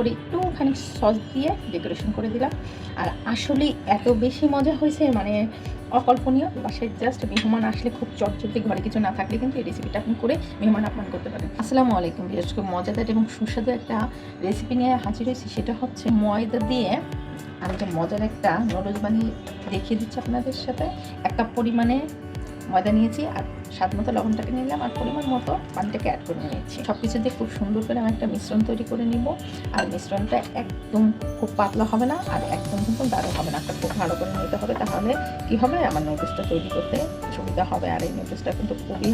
উপরে একটুখানি সস দিয়ে ডেকোরেশন করে দিলাম। আর আসলে এত বেশি মজা হয়েছে, মানে অকল্পনীয়। বাসায় জাস্ট মেহমান আসলে খুব চটচটে, ঘরে কিছু না থাকলে কিন্তু এই রেসিপিটা আপনি করে মেহমান আপ্যায়ন করতে পারেন। আসসালামু আলাইকুম। বিশেষ করে মজাদার এবং সুস্বাদু একটা রেসিপি নিয়ে হাজির হয়েছি। সেটা হচ্ছে ময়দা দিয়ে আমি যে মজার একটা নুডলস বানিয়ে দেখিয়ে দিচ্ছি আপনাদের সাথে। এক কাপ পরিমাণে ময়দা নিয়েছি, আর স্বাদ মতো লবণটাকে নিলাম, আর পরিমাণ মতো পানিটাকে অ্যাড করে নিয়েছি। সব কিছু দিয়ে খুব সুন্দর করে আমি একটা মিশ্রণ তৈরি করে নিব। আর মিশ্রণটা একদম খুব পাতলা হবে না, আর একদম কিন্তু গাঢ় হবে না, একটা খুব ভালো করে নিতে হবে। তাহলে কি হবে, আমার নুডলসটা তৈরি করতে সুবিধা হবে। আর এই নুডলসটা কিন্তু খুবই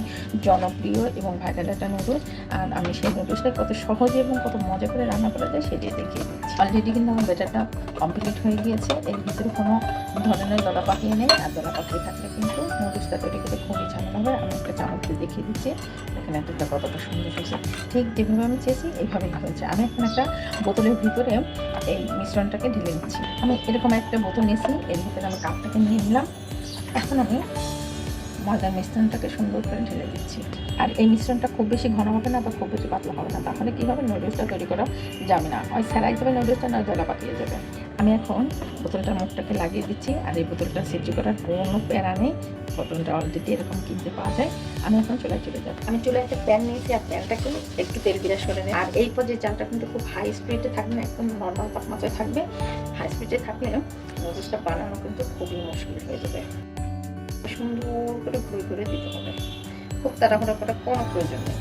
জনপ্রিয় এবং ভাইরাল একটা নুডলস। আর আমি সেই নুডলসটা কত সহজে এবং কত মজা করে রান্না করা যায় সেটাই দেখিয়ে দিচ্ছি। অলরেডি কিন্তু আমার ব্যাটারটা কমপ্লিট হয়ে গিয়েছে। এর ভিতরে কোনো ধরনের দলা পাকিয়ে নেই, আর দলা পাকিয়ে থাকলে কিন্তু নুডলসটা তৈরি করতে খুবই ঝামেলা হবে। আমি একটা চামচ দিয়ে দেখিয়ে দিচ্ছি এখানে একটা কতটা সুন্দর হয়েছে। ঠিক যেভাবে আমি চেয়েছি এইভাবেই হয়েছে। আমি এখন একটা বোতলের ভিতরে এই মিশ্রণটাকে ঢেলে নিচ্ছি। আমি এরকম একটা বোতল নিয়েছি, এর ভিতরে আমি কাপটাকে নিয়ে নিলাম। এখন আমি ময়দার মিশ্রণটাকে সুন্দর করে ঢেলে দিচ্ছি। আর এই মিশ্রণটা খুব বেশি ঘন হবে না বা খুব বেশি পাতলা হবে না, তাহলে কী হবে, নুডলসটা তৈরি করা যাবে না, হয় স্যারাই যাবে নুডলসটা, না জলা পাকিয়ে যাবে। আমি এখন বোতলটার মুখটাকে লাগিয়ে দিচ্ছি। আর এই বোতলটা সেটি করার কোনো প্যারা নেই, বোতলটা অলরেডি এরকম কিনতে পাওয়া যায়। আমি এখন চুলায় চলে যাব। আমি চুলায় একটা প্যান নিয়েছি, আর প্যানটাকে একটু তেল বিরাস করে নিই। আর এই পর্যায়ে চালটা কিন্তু খুব হাই স্পিডে থাকবে না, একদম নর্মাল তাপমাত্রায় থাকবে। হাই স্পিডে থাকলে নুডলসটা বানানো কিন্তু খুবই মুশকিল হয়ে যাবে। সুন্দর করে ঘুরে ঘুরে দিতে হবে, খুব তাড়াহুড়া করার কোনো প্রয়োজন নেই।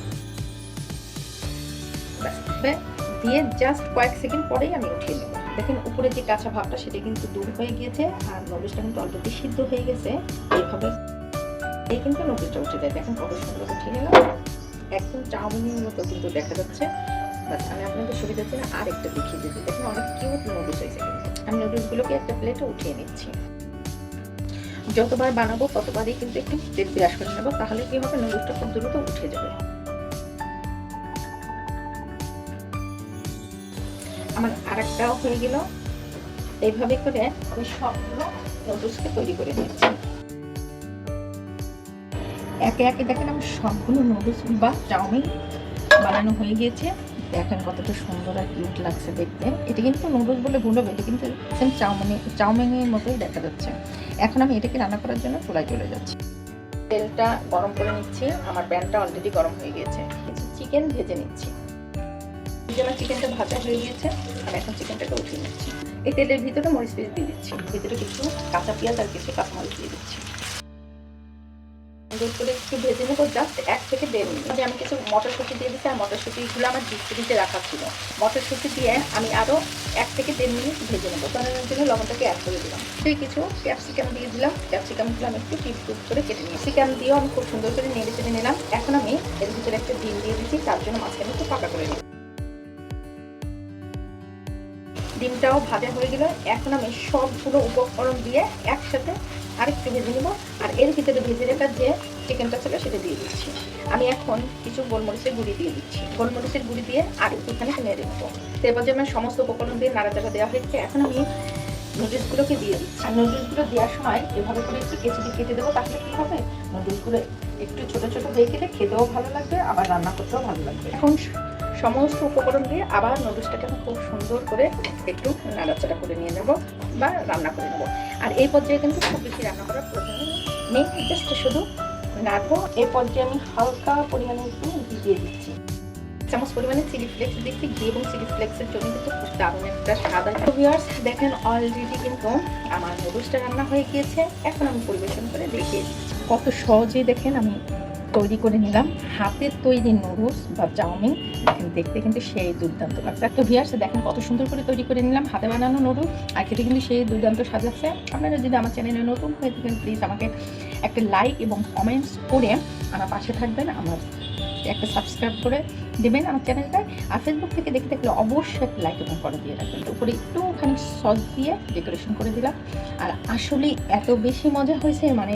দিয়ে জাস্ট কয়েক সেকেন্ড পরেই আমি উঠিয়ে নেব। দেখেন উপরে যে কাঁচা ভাবটা সেটা কিন্তু দূর হয়ে গিয়েছে, আর নুডলসটা কিন্তু অলরেডি সিদ্ধ হয়ে গেছে। এইভাবে এই কিন্তু নুডলসটা উঠে যায়। দেখেন কত সুন্দর উঠিয়ে নিলাম, একদম চাউমিনের মতো কিন্তু দেখা যাচ্ছে। বাস আমি আপনাদের সুবিধার জন্য আরেকটা দেখিয়ে দিচ্ছি। দেখেন অনেক কিউট নুডলস হয়েছে। আমি নুডলসগুলোকে একটা প্লেটে উঠিয়ে নিচ্ছি। যতবার বানাবো ততবারই কিন্তু একটু তেল ব্রাশ করে নেবো, তাহলে কি হবে, নুডলসটা খুব দ্রুত উঠে যাবে। আমার আরেকটাও হয়ে গেল। এইভাবে করে আমি সবগুলো নুডলসকে তৈরি করে নিচ্ছি। একে একে দেখেন আমি সবগুলো নুডলস বা চাউমিন বানানো হয়ে গিয়েছে। দেখেন কতটা সুন্দর আর কিউট লাগছে দেখতে। এটা কিন্তু নুডলস বলে ভুল হবে, এটা কিন্তু সেম চাউমিনের মতোই দেখা যাচ্ছে। এখন আমি এটাকে রান্না করার জন্য চুলায় চলে যাচ্ছি। তেলটা গরম করে নিচ্ছি। আমার প্যানটা অলরেডি গরম হয়ে গিয়েছে। চিকেন ভেজে নিচ্ছি। আমার চিকেনটা ভাজা হয়ে গিয়েছে, আমি এখন চিকেনটাকে উঠিয়ে নিচ্ছি। এই তেলের ভিতরে মরিচ পেস্ট দিয়ে দিচ্ছি, ভিতরে কিছু কাঁচা পেঁয়াজ আর কিছু কাঁচামরিচ দিয়ে দিচ্ছি। সুন্দর করে একটু ভেজে নেবো, জাস্ট 1 থেকে 1.5 মিনিট। আমি কিছু মটরশুঁটি দিয়ে দিচ্ছি, আর মটরশুঁটিগুলো আমার ডিপ ফ্রিজে রাখা ছিল। মটরশুঁটি দিয়ে আমি আরও 1 থেকে 1.5 মিনিট ভেজে নেবো। বানানোর জন্য লবণটাকে অ্যাড করে দিলাম। সেই কিছু ক্যাপসিকাম দিয়ে দিলাম। ক্যাপসিকামগুলো আমি একটু টিপ টুপ করে কেটে নিই। ক্যাপসিকাম দিয়েও আমি খুব সুন্দর করে নেড়ে চেড়ে নিলাম। এখন আমি এর ভিতরে একটা ডিম দিয়ে দিচ্ছি, তার জন্য মাঝখানে একটু ফাঁকা করে নিই। ডিমটাও ভাজা হয়ে গেল। এখন আমি সবগুলো উপকরণ দিয়ে একসাথে আরেকটু ভেজে নেব। আর এর ভিতরে ভেজে রাখার যে চিকেনটা ছিল সেটা দিয়ে দিচ্ছি। আমি এখন কিছু গোলমরিচের গুঁড়ি দিয়ে দিচ্ছি। গোলমরিচের গুঁড়ি দিয়ে আর একটুখানি নেড়ে নেবো। এরপর যে আমার সমস্ত উপকরণ দিয়ে নাড়াচাড়া দেওয়া হয়েছে, এখন আমি নুডলসগুলোকে দিয়ে দিচ্ছি। আর নুডলসগুলো দেওয়ার সময় এভাবে করে একটু কেচি কেটে দেবো, তাহলে কী হবে, নুডলসগুলো একটু ছোটো ছোটো হয়ে গেলে খেতেও ভালো লাগবে, আবার রান্না করতেও ভালো লাগবে। এখন সমস্ত উপকরণ দিয়ে আবার নুডলসটাকে আমি খুব সুন্দর করে একটু নাড়াচাড়া করে নিয়ে নেব বা রান্না করে নেব। আর এই পর্যায়ে কিন্তু খুব বেশি রান্না করার প্রয়োজন নেই, জাস্ট শুধু নাড়বো। এই পর্যায়ে আমি হালকা পরিমাণে একটু ঘি দিয়ে দিচ্ছি। চামচ পরিমাণে চিলি ফ্লেক্স দিচ্ছি। ঘি এবং চিলি ফ্লেক্সের জন্য কিন্তু খুব দারুণ একটা স্বাদ আসে। ভিউয়ার্স দেখেন অলরেডি কিন্তু আমার নুডলসটা রান্না হয়ে গিয়েছে। এখন আমি পরিবেশন করে দেখিয়ে দিচ্ছি। কত সহজেই দেখেন আমি তৈরি করে নিলাম হাতের তৈরি নুডলস বা চাউমিন। দেখেন দেখতে কিন্তু সেই দুর্দান্ত লাগছে। তো ভিউয়ার্স দেখেন কত সুন্দর করে তৈরি করে নিলাম হাতে বানানো নুডলস, আর খেতে কিন্তু সেই দুর্দান্ত স্বাদ লাগছে। আপনারা যদি আমার চ্যানেলে নতুন হয়ে থাকেন, প্লিজ আমাকে একটা লাইক এবং কমেন্টস করে আমার পাশে থাকবেন, আমার একটা সাবস্ক্রাইব করে দেবেন আমার চ্যানেলটা। আর ফেসবুক থেকে দেখে থাকলে অবশ্যই একটা লাইক এবং করে দিয়ে রাখবেন। উপরে একটুখানি সস দিয়ে ডেকোরেশন করে দিলাম। আর আসলে এত বেশি মজা হয়েছে, মানে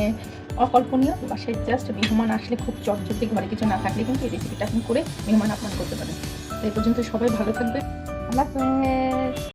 অকল্পনীয়। বাসায় জাস্ট মেহমান আসলে খুব চটচটে, ঘরে কিছু না থাকলে কিন্তু এই রেসিপিটা আপনি করে মেহমান আপ্যায়ন করতে পারেন। এই পর্যন্ত সবাই ভালো থাকবে। আল্লাহ হাফেজ।